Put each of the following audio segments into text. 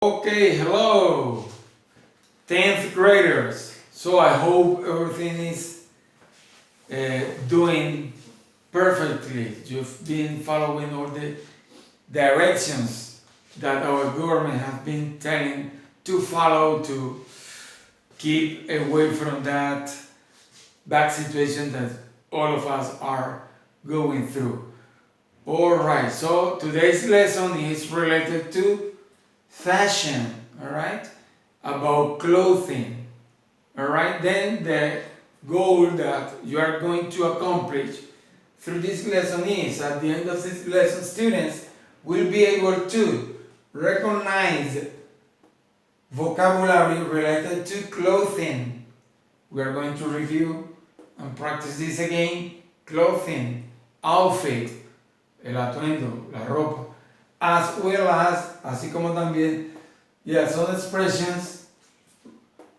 Okay, hello, 10th graders. So I hope everything is doing perfectly. You've been following all the directions that our government has been telling to follow to keep away from that bad situation that all of us are going through. Alright, so today's lesson is related to fashion, alright, about clothing, alright. Then the goal that you are going to accomplish through this lesson is, at the end of this lesson, students will be able to recognize vocabulary related to clothing. We are going to review and practice this again. Clothing, outfit, el atuendo, la ropa, as well as, así como también, some expressions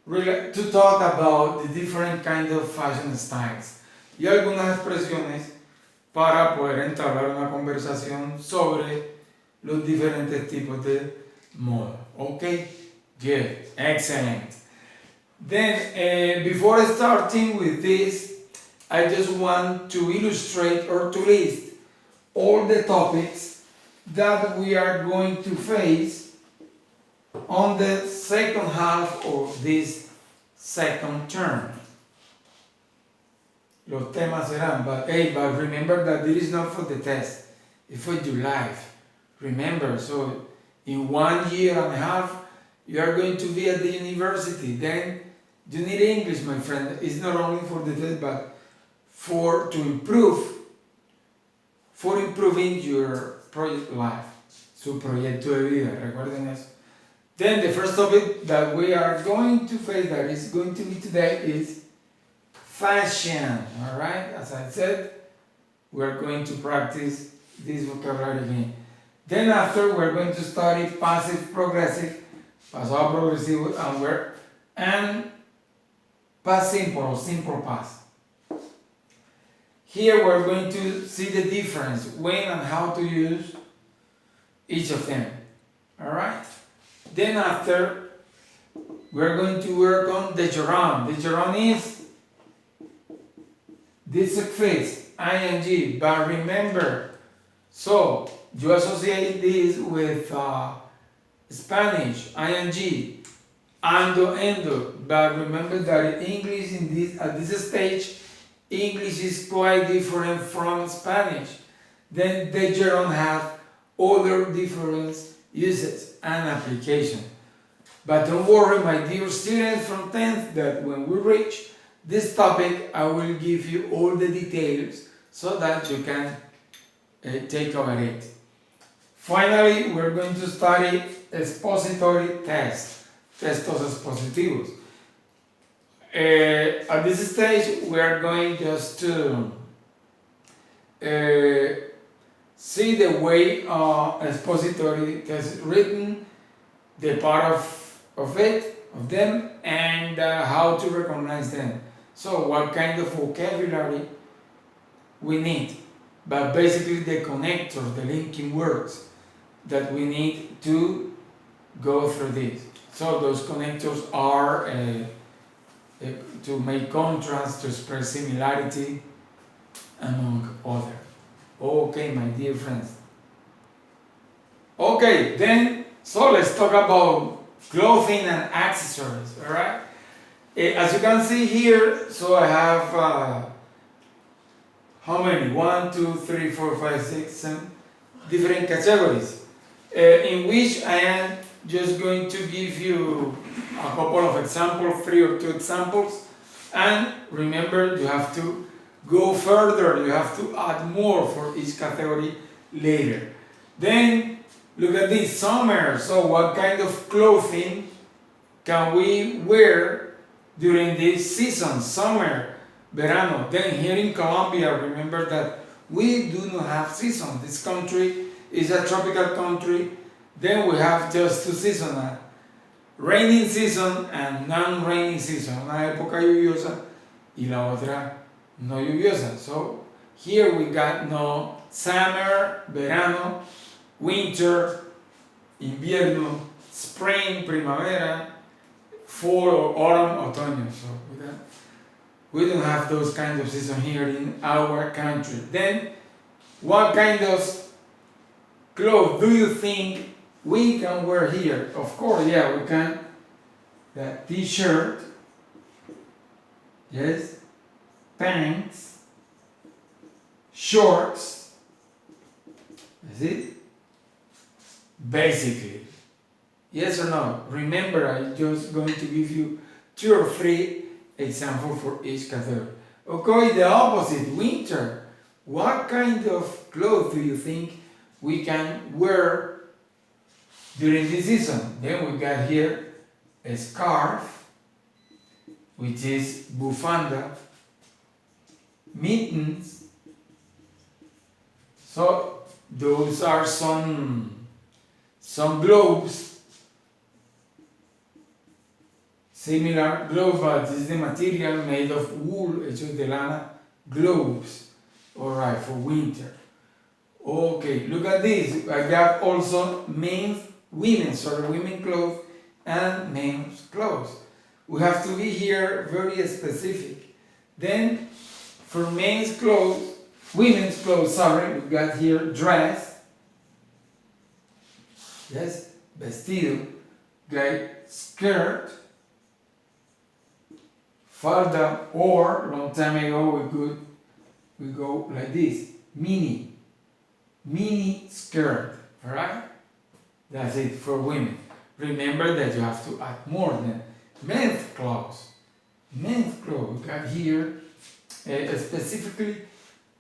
to talk about the different kind of fashion styles y algunas expresiones para poder entablar una conversación sobre los diferentes tipos de moda. Okay, good, excellent. Then, before starting with this, I just want to illustrate or to list all the topics that we are going to face on the second half of this second term. Los temas serán, but remember that it is not for the test, it's for your life. Remember, so in 1 year and a half, you are going to be at the university. Then you need English, my friend. It's not only for the test, but for improving your project life. Su proyecto de vida, recuerden eso. Then the first topic that we are going to face, that is going to be today, is fashion. Alright, as I said, we are going to practice this vocabulary again. Then after, we're going to study passive progressive, pasado progresivo, and past simple or simple past. Here we're going to see the difference, when and how to use each of them. Alright? Then after, we're going to work on the gerund. The gerund is this suffix, ing, but remember, so you associate this with Spanish, ing, ando, endo, but remember that English at this stage, English is quite different from Spanish. Then the gerund have other different uses and application. But don't worry, my dear students from 10th, that when we reach this topic, I will give you all the details so that you can take over it. Finally, we're going to study expository tests, textos expositivos. At this stage, we are going just to see the way expository test is written, the part of them, and how to recognize them. So what kind of vocabulary we need, but basically the connectors, the linking words that we need to go through this. So those connectors are to make contrast, to express similarity, among others. Okay, my dear friends. Okay, then, so let's talk about clothing and accessories, alright? As you can see here, so I have, how many? 1, 2, 3, 4, 5, 6, 7 different categories, in which I am just going to give you a couple of examples, 3 or 2 examples, and remember, you have to go further, you have to add more for each category later. Then, look at this, summer. So what kind of clothing can we wear during this season, summer, verano? Then here in Colombia, remember that we do not have season. This country is a tropical country. Then we have just 2 seasons, raining season and non-raining season, una época lluviosa y la otra no lluviosa. So here we got no summer, verano, winter, invierno, spring, primavera, fall, autumn, otoño. So we don't have those kinds of seasons here in our country. Then, what kind of clothes do you think we can wear here? Of course, yeah, we can. The t-shirt, yes, pants, shorts, that's it. Basically, yes or no? Remember, I'm just going to give you 2 or 3 examples for each category. Okay, the opposite, winter. What kind of clothes do you think we can wear during this season? Then we got here a scarf, which is bufanda, mittens. So those are some gloves, similar gloves, but this is the material made of wool, hecho de lana, gloves. Alright, for winter. Okay, look at this. I got also women's clothes and men's clothes. We have to be here very specific. Then, for women's clothes, we got here dress, yes, vestido, okay, skirt, falda, or long time ago we go like this, mini skirt, alright? That's it for women. Remember that you have to add more than men's clothes. Men's clothes, we got here specifically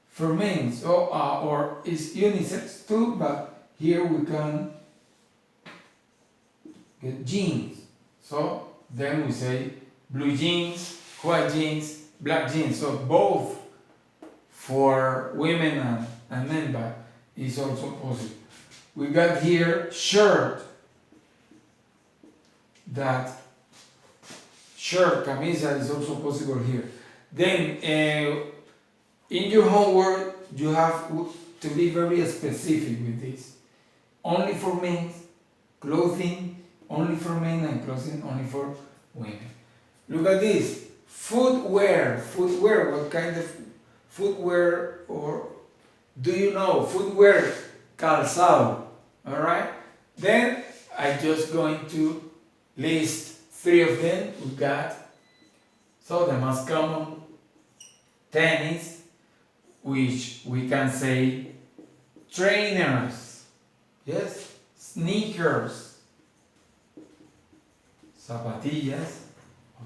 for men, so, or it's unisex too, but here we can get jeans. So then we say blue jeans, white jeans, black jeans. So both for women and men, but it's also possible. We got here shirt. That shirt, camisa is also possible here. Then in your homework you have to be very specific with this. Only for men, clothing only for men, and clothing only for women. Look at this. Footwear, what kind of footwear, or do you know? Footwear, calzado, alright? Then I'm just going to list 3 of them. We got, so the most common, tennis, which we can say trainers, yes, sneakers, zapatillas,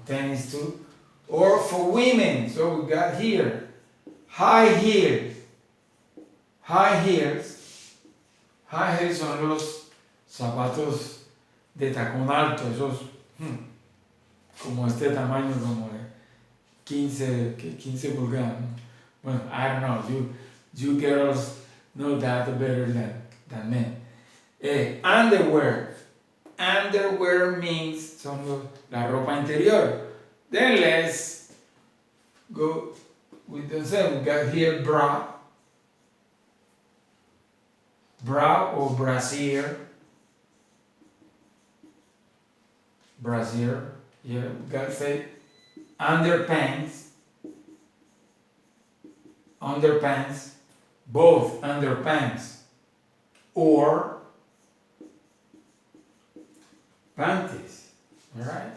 tennis too, or for women, so we got here high heels son los zapatos de tacón alto, esos como este tamaño, como de 15 pulgadas, ¿no? Well, I don't know, you girls know that better than men. Underwear means la ropa interior. Then let's go with the same. We got here bra or brassiere. Yeah, we got to say underpants, both underpants or panties, alright?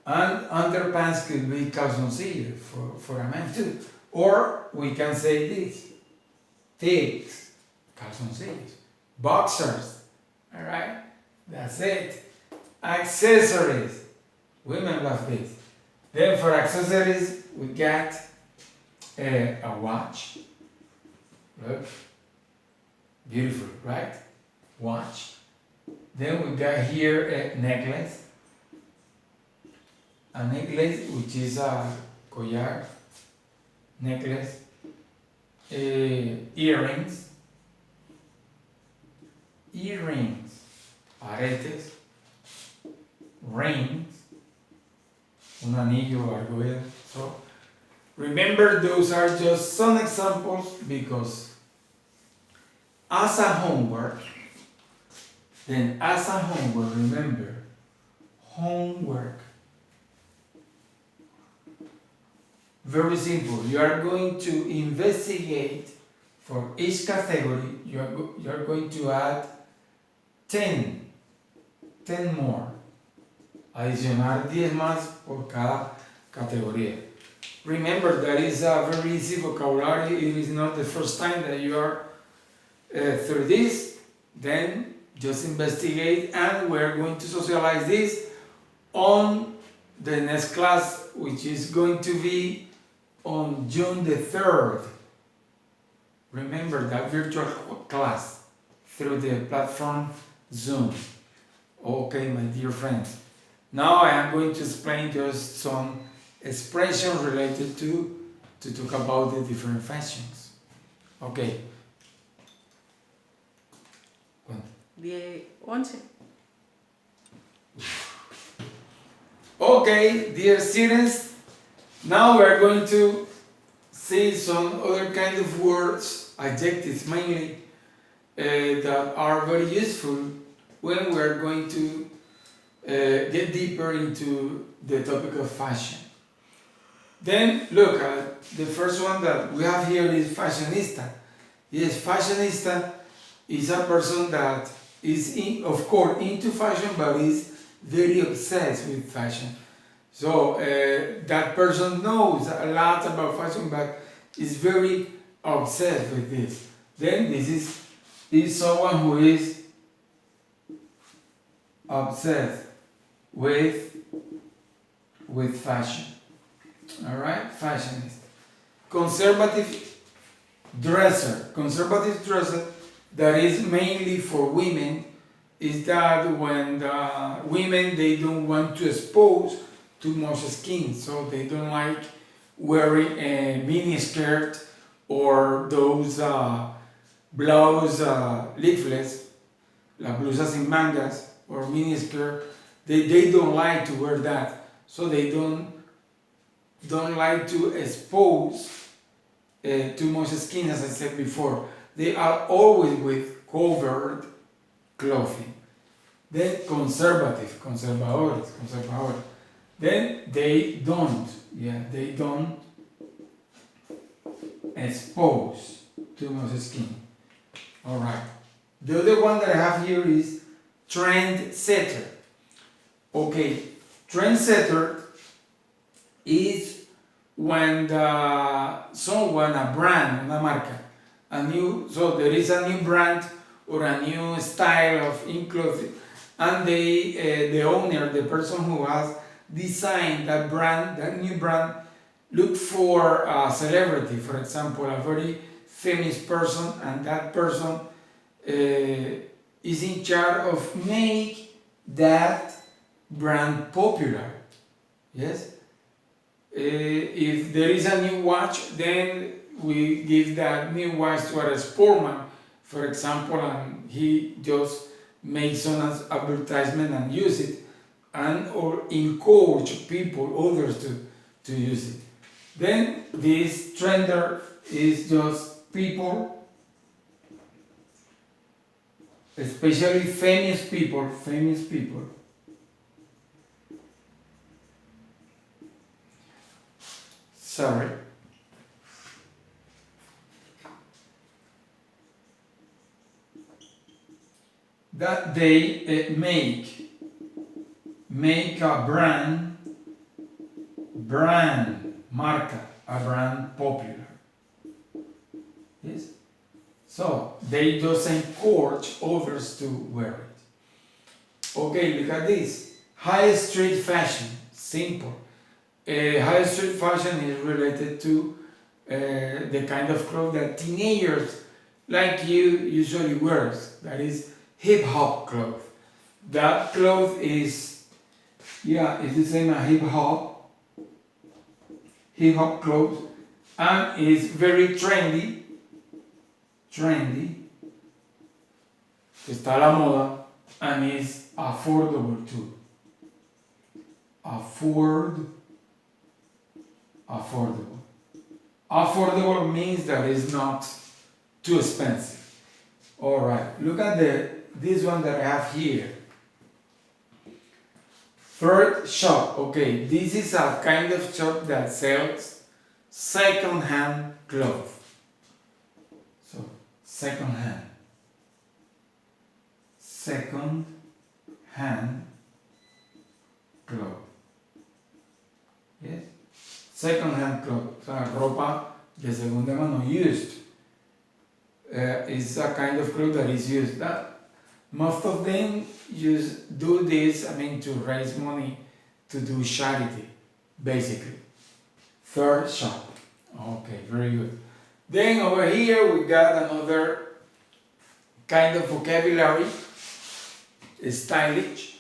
And underpants could be calzoncillo for a man too. Or we can say this, tights, calzoncillos, boxers, alright? That's it. Accessories, women love this. Then for accessories, we got a watch. Look, beautiful, right? Watch. Then we got here a necklace. A necklace, which is a collar, necklace, earrings, aretes, rings, un anillo, argolla. So remember, those are just some examples, because as a homework, Then as a homework, remember, homework. Very simple. You are going to investigate for each category. You are going to add 10 more. Adicionar 10 más por cada categoría. Remember, that is a very easy vocabulary. It is not the first time that you are through this. Then just investigate, and we're going to socialize this on the next class, which is going to be on June the 3rd. Remember that virtual class through the platform Zoom. Okay, my dear friends. Now I am going to explain just some expressions related to talk about the different fashions. Okay. 11. Okay, dear students, now we are going to see some other kind of words, adjectives mainly, that are very useful when we are going to get deeper into the topic of fashion. Then look at the first one that we have here is fashionista. Yes, fashionista is a person that is, of course, into fashion, but is very obsessed with fashion. So that person knows a lot about fashion, but is very obsessed with this. Then this is someone who is obsessed with fashion. All right, fashionista. Conservative dresser. Conservative dresser, that is mainly for women, is that when the women, they don't want to expose too much skin, so they don't like wearing a mini skirt or those blouse leaflets, las blusas sin mangas or mini skirt. They don't like to wear that, so they don't like to expose too much skin, as I said before. They are always with covered clothing. Then conservadores. Then they don't expose too much skin. All right. The other one that I have here is trend setter. Okay, trend setter is when a brand, una marca, so there is a new brand or a new style of clothing, and the owner, the person who has designed that brand, that new brand, look for a celebrity, for example, a very famous person, and that person is in charge of make that brand popular. Yes. If there is a new watch, then we give that new watch to a sportsman, for example, and he just makes some advertisement and use it, and or encourage people, others to use it. Then this trender is just people, especially famous people, sorry, that they make a brand, marca, a brand popular. Yes? So they just encourage others to wear it. Okay, look at this. High street fashion, simple. High street fashion is related to the kind of clothes that teenagers like you usually wear. That is hip hop clothes. That cloth is, it's the same as hip hop clothes, and is very trendy, está a la moda, and is affordable too. Affordable means that it's not too expensive. All right, look at this one that I have here. Third shop. Okay, this is a kind of shop that sells second-hand clothes. So, second-hand clothes. Yes? Second-hand clothes. O sea, ropa de segunda mano, used. It's a kind of cloth that is used. Most of them do this, to raise money to do charity, basically. Third shop. Okay, very good. Then over here we got another kind of vocabulary. Stylish.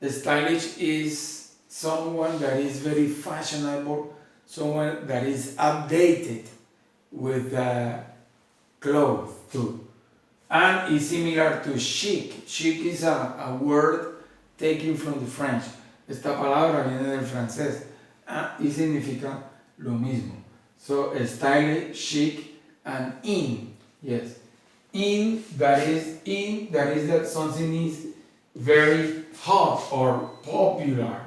Stylish is someone that is very fashionable, someone that is updated with clothes too. And is similar to chic. Chic is a word taken from the French. Esta palabra viene del francés y significa lo mismo. So stylish, chic, and in. Yes. In that is that something is very hot or popular.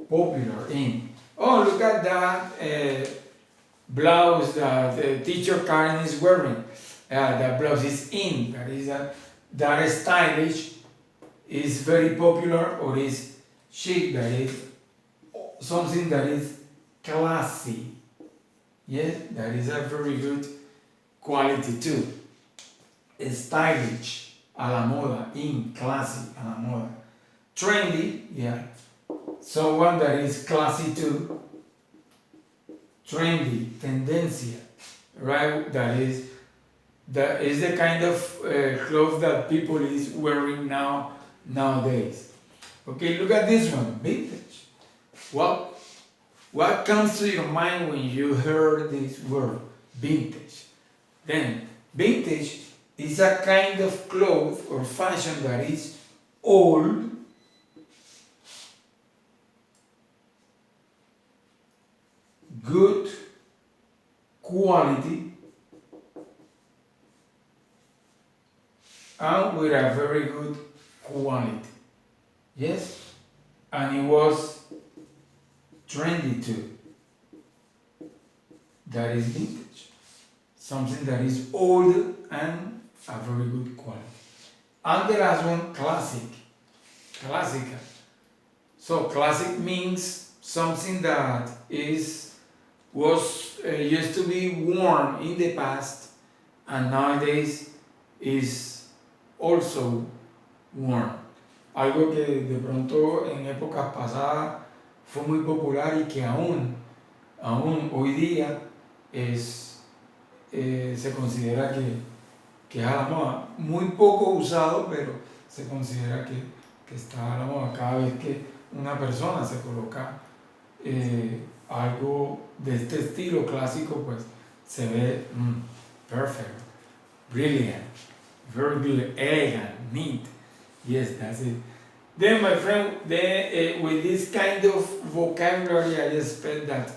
Popular in. Oh, look at that blouse that teacher Karen is wearing. That blouse is in. That is stylish, is very popular, or is chic. That is something that is classy. Yes, that is a very good quality too. Stylish, a la moda, in, classy, a la moda. Trendy, yeah. Someone that is classy too. Trendy, tendencia, right? That is the kind of clothes that people is wearing nowadays. Okay, look at this one, vintage. What comes to your mind when you hear this word, vintage? Then, vintage is a kind of cloth or fashion that is old, good quality, and with a very good quality. Yes? And it was trendy too. That is vintage. Something that is old and a very good quality. And the last one, classic. Classical. So classic means something that was used to be worn in the past and nowadays is also worn. Algo que de pronto en épocas pasadas fue muy popular y que aún hoy día se considera que es a la moda. Muy poco usado, pero se considera que está a la moda. Cada vez que una persona se coloca algo de este estilo clásico, pues se ve perfect, brilliant, very good, elegant, neat. Yes, that's it. Then, my friend, with this kind of vocabulary, I expect that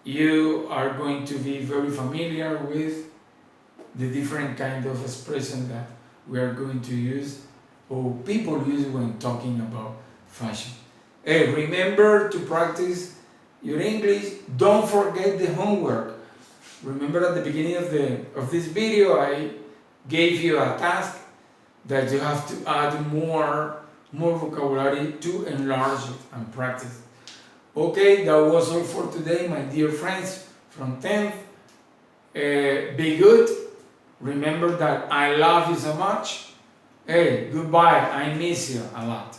you are going to be very familiar with the different kind of expression that we are going to use or people use when talking about fashion. Hey, remember to practice your English. Don't forget the homework. Remember at the beginning of this video, I gave you a task that you have to add more vocabulary to enlarge it and practice. Okay, that was all for today, my dear friends from 10th. Be good. Remember that I love you so much. Hey, goodbye. I miss you a lot.